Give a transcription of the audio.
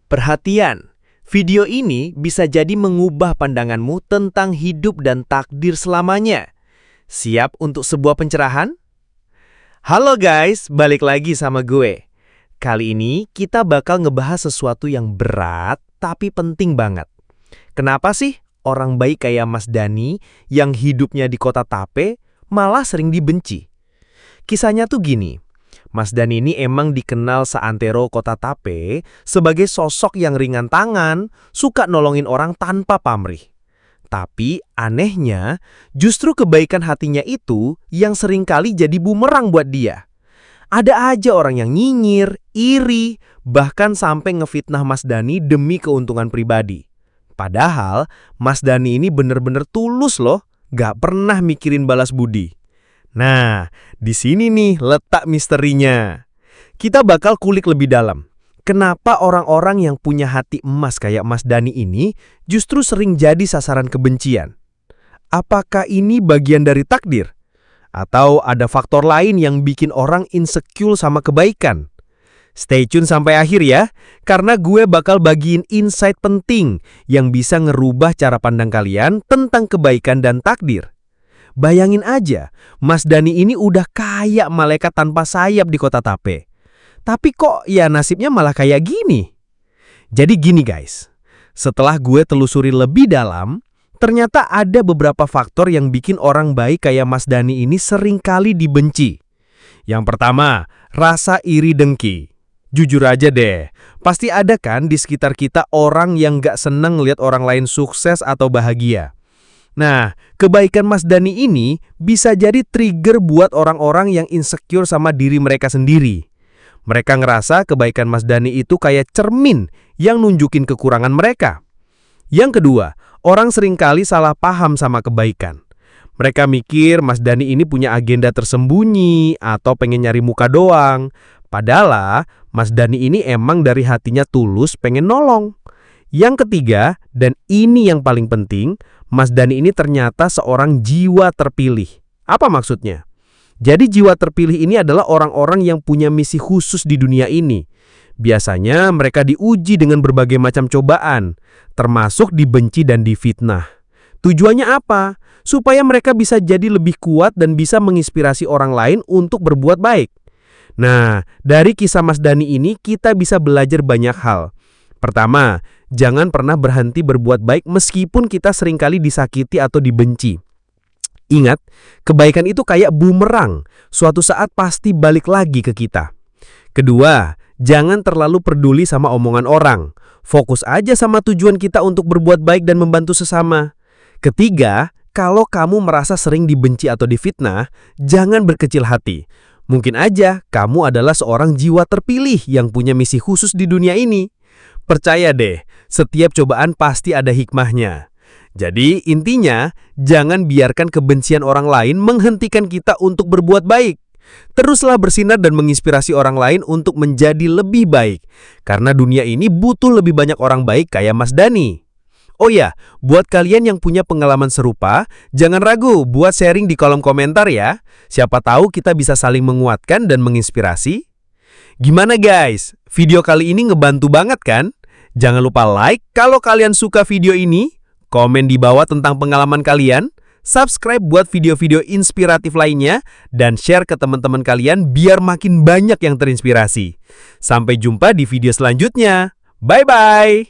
Perhatian, video ini bisa jadi mengubah pandanganmu tentang hidup dan takdir selamanya. Siap untuk sebuah pencerahan? Halo guys, balik lagi sama gue. Kali ini kita bakal ngebahas sesuatu yang berat tapi penting banget. Kenapa sih orang baik kayak Mas Dani yang hidupnya di kota Tape malah sering dibenci? Kisahnya tuh gini. Mas Dani ini emang dikenal seantero kota Tape sebagai sosok yang ringan tangan, suka nolongin orang tanpa pamrih. Tapi anehnya, justru kebaikan hatinya itu yang seringkali jadi bumerang buat dia. Ada aja orang yang nyinyir, iri, bahkan sampai ngefitnah Mas Dani demi keuntungan pribadi. Padahal Mas Dani ini bener-bener tulus loh, gak pernah mikirin balas budi. Nah, di sini nih letak misterinya. Kita bakal kulik lebih dalam. Kenapa orang-orang yang punya hati emas kayak Mas Dani ini justru sering jadi sasaran kebencian? Apakah ini bagian dari takdir? Atau ada faktor lain yang bikin orang insecure sama kebaikan? Stay tune sampai akhir ya, karena gue bakal bagiin insight penting yang bisa ngerubah cara pandang kalian tentang kebaikan dan takdir. Bayangin aja, Mas Dani ini udah kayak malaikat tanpa sayap di kota Tape. Tapi kok ya nasibnya malah kayak gini? Jadi gini guys, setelah gue telusuri lebih dalam, ternyata ada beberapa faktor yang bikin orang baik kayak Mas Dani ini seringkali dibenci. Yang pertama, rasa iri dengki. Jujur aja deh, pasti ada kan di sekitar kita orang yang gak seneng lihat orang lain sukses atau bahagia. Nah, kebaikan Mas Dani ini bisa jadi trigger buat orang-orang yang insecure sama diri mereka sendiri. Mereka ngerasa kebaikan Mas Dani itu kayak cermin yang nunjukin kekurangan mereka. Yang kedua, orang seringkali salah paham sama kebaikan. Mereka mikir Mas Dani ini punya agenda tersembunyi atau pengen nyari muka doang. Padahal Mas Dani ini emang dari hatinya tulus pengen nolong. Yang ketiga, dan ini yang paling penting, Mas Dani ini ternyata seorang jiwa terpilih. Apa maksudnya? Jadi jiwa terpilih ini adalah orang-orang yang punya misi khusus di dunia ini. Biasanya mereka diuji dengan berbagai macam cobaan, termasuk dibenci dan difitnah. Tujuannya apa? Supaya mereka bisa jadi lebih kuat dan bisa menginspirasi orang lain untuk berbuat baik. Nah, dari kisah Mas Dani ini kita bisa belajar banyak hal. Pertama, jangan pernah berhenti berbuat baik meskipun kita seringkali disakiti atau dibenci. Ingat, kebaikan itu kayak bumerang, suatu saat pasti balik lagi ke kita. Kedua, jangan terlalu peduli sama omongan orang. Fokus aja sama tujuan kita untuk berbuat baik dan membantu sesama. Ketiga, kalau kamu merasa sering dibenci atau difitnah, jangan berkecil hati. Mungkin aja kamu adalah seorang jiwa terpilih yang punya misi khusus di dunia ini. Percaya deh, setiap cobaan pasti ada hikmahnya. Jadi intinya, jangan biarkan kebencian orang lain menghentikan kita untuk berbuat baik. Teruslah bersinar dan menginspirasi orang lain untuk menjadi lebih baik. Karena dunia ini butuh lebih banyak orang baik kayak Mas Dani. Oh ya, buat kalian yang punya pengalaman serupa, jangan ragu buat sharing di kolom komentar ya. Siapa tahu kita bisa saling menguatkan dan menginspirasi. Gimana guys? Video kali ini ngebantu banget kan? Jangan lupa like kalau kalian suka video ini, komen di bawah tentang pengalaman kalian, subscribe buat video-video inspiratif lainnya, dan share ke teman-teman kalian biar makin banyak yang terinspirasi. Sampai jumpa di video selanjutnya. Bye-bye!